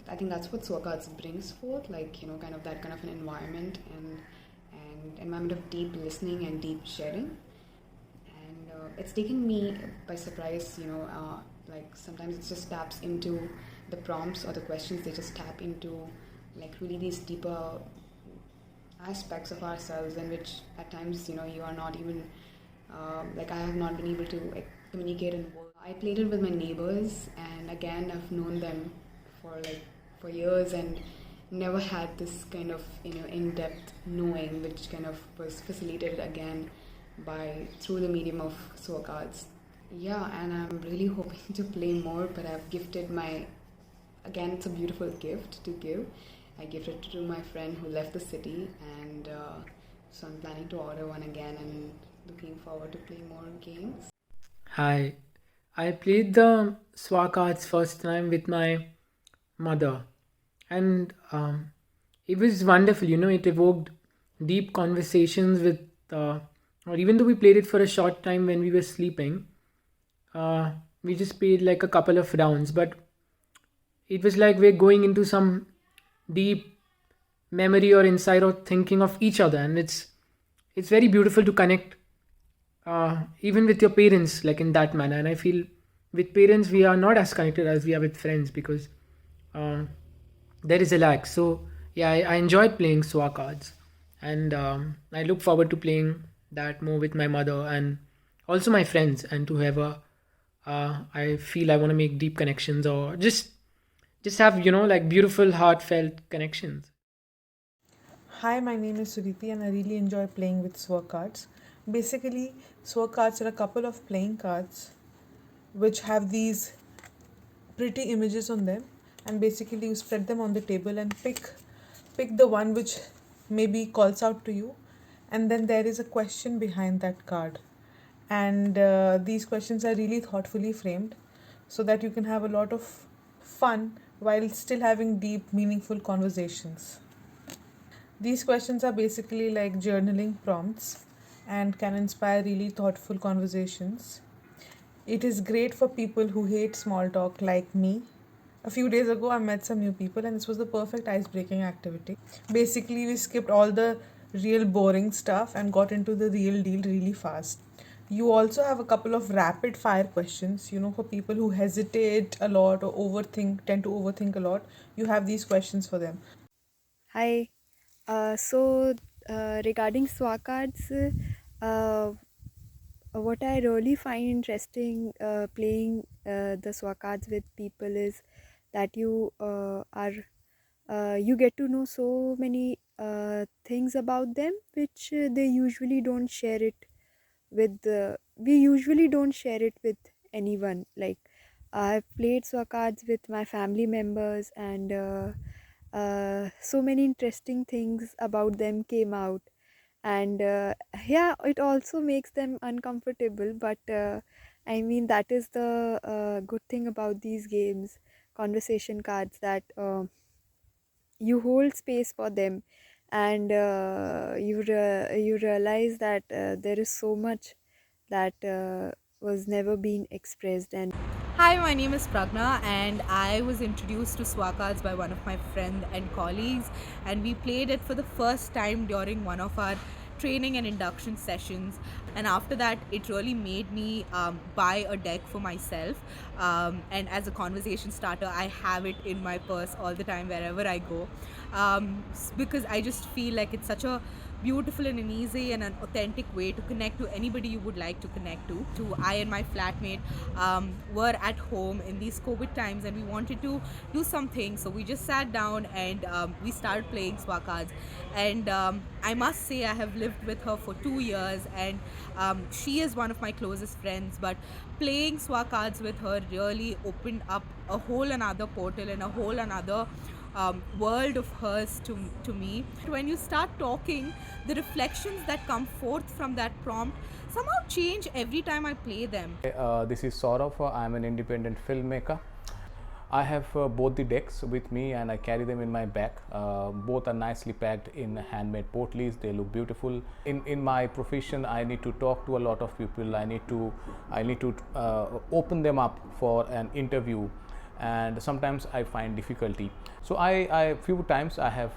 I think that's what Swakarts brings forth, like, kind of that kind of an environment and environment of deep listening and deep sharing. And it's taken me by surprise, like sometimes it just taps into the prompts or the questions, they just tap into like really these deeper aspects of ourselves in which at times, you are not even, like I have not been able to communicate in words. I played it with my neighbors, and again, I've known them for years and never had this kind of in-depth knowing, which kind of was facilitated again by through the medium of SWOR cards. Yeah, and I'm really hoping to play more, but I've gifted again, it's a beautiful gift to give. I gifted it to my friend who left the city, and so I'm planning to order one again and looking forward to playing more games. Hi, I played the SWA cards first time with my mother, and it was wonderful. It evoked deep conversations with, or even though we played it for a short time when we were sleeping, we just played like a couple of rounds, but it was like we're going into some deep memory or insight or thinking of each other, and it's very beautiful to connect even with your parents like in that manner. And I feel with parents we are not as connected as we are with friends, because uh, there is a lag. So yeah, I enjoyed playing SWA cards, and I look forward to playing that more with my mother and also my friends, and to whoever I feel I want to make deep connections, or just have like beautiful heartfelt connections. Hi, my name is Suriti and I really enjoy playing with SWOR cards. Basically, SWOR cards are a couple of playing cards which have these pretty images on them, and basically you spread them on the table and pick the one which maybe calls out to you, and then there is a question behind that card. And these questions are really thoughtfully framed so that you can have a lot of fun while still having deep, meaningful conversations. These questions are basically like journaling prompts and can inspire really thoughtful conversations. It is great for people who hate small talk like me. A few days ago, I met some new people, and this was the perfect ice breaking activity. Basically, we skipped all the real boring stuff and got into the real deal really fast. You also have a couple of rapid fire questions, for people who hesitate a lot or tend to overthink a lot. You have these questions for them. Hi. Regarding SWA cards, uh, what I really find interesting playing the SWA cards with people is that you get to know so many things about them, which they usually don't share it we usually don't share it with anyone. Like, I've played SWA cards with my family members, and so many interesting things about them came out. And yeah, it also makes them uncomfortable, but I mean, that is the good thing about these games, conversation cards, that you hold space for them, and you realize that there is so much that was never being expressed. And Hi, my name is Pragna, and I was introduced to Swakards by one of my friends and colleagues, and we played it for the first time during one of our training and induction sessions. And after that, it really made me buy a deck for myself. And as a conversation starter, I have it in my purse all the time wherever I go, because I just feel like it's such a beautiful and an easy and an authentic way to connect to anybody you would like to connect to. I and my flatmate were at home in these COVID times, and we wanted to do something, so we just sat down and we started playing SWA cards. And I must say, I have lived with her for 2 years, and she is one of my closest friends, but playing SWA cards with her really opened up a whole another portal and a whole another world of hers to me. When you start talking, the reflections that come forth from that prompt somehow change every time I play them. This is Saurav. I'm an independent filmmaker. I have both the decks with me and I carry them in my bag. Both are nicely packed in handmade portlies. They look beautiful. In my profession, I need to talk to a lot of people. I need to open them up for an interview. and sometimes I find difficulty. So I few times I have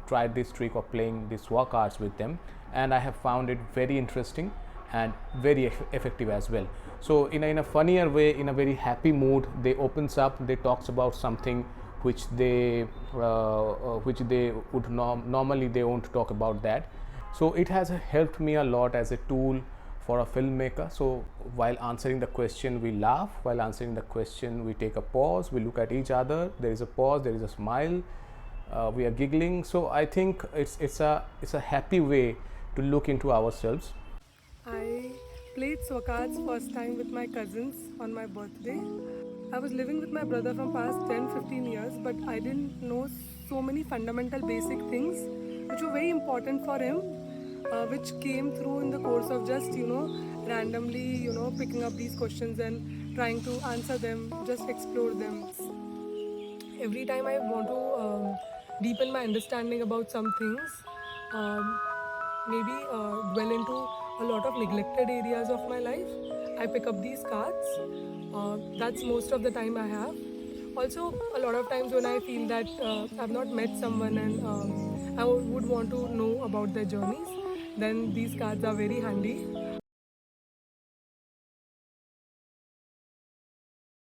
tried this trick of playing the SWA cards with them, and I have found it very interesting and very effective as well. So in a funnier way, in a very happy mood, they opens up, they talks about something which they would normally they won't talk about that. So it has helped me a lot as a tool for a filmmaker. So while answering the question, we laugh. While answering the question, we take a pause, we look at each other, there is a pause, there is a smile, we are giggling. So I think it's a happy way to look into ourselves. I played cards first time with my cousins on my birthday. I was living with my brother from past 10-15 years, but I didn't know so many fundamental basic things which were very important for him, which came through in the course of just randomly picking up these questions and trying to answer them, just explore them. Every time I want to deepen my understanding about some things, maybe dwell into a lot of neglected areas of my life, I pick up these cards. That's most of the time I have. Also, a lot of times when I feel that I've not met someone and I would want to know about their journeys, then these cards are very handy.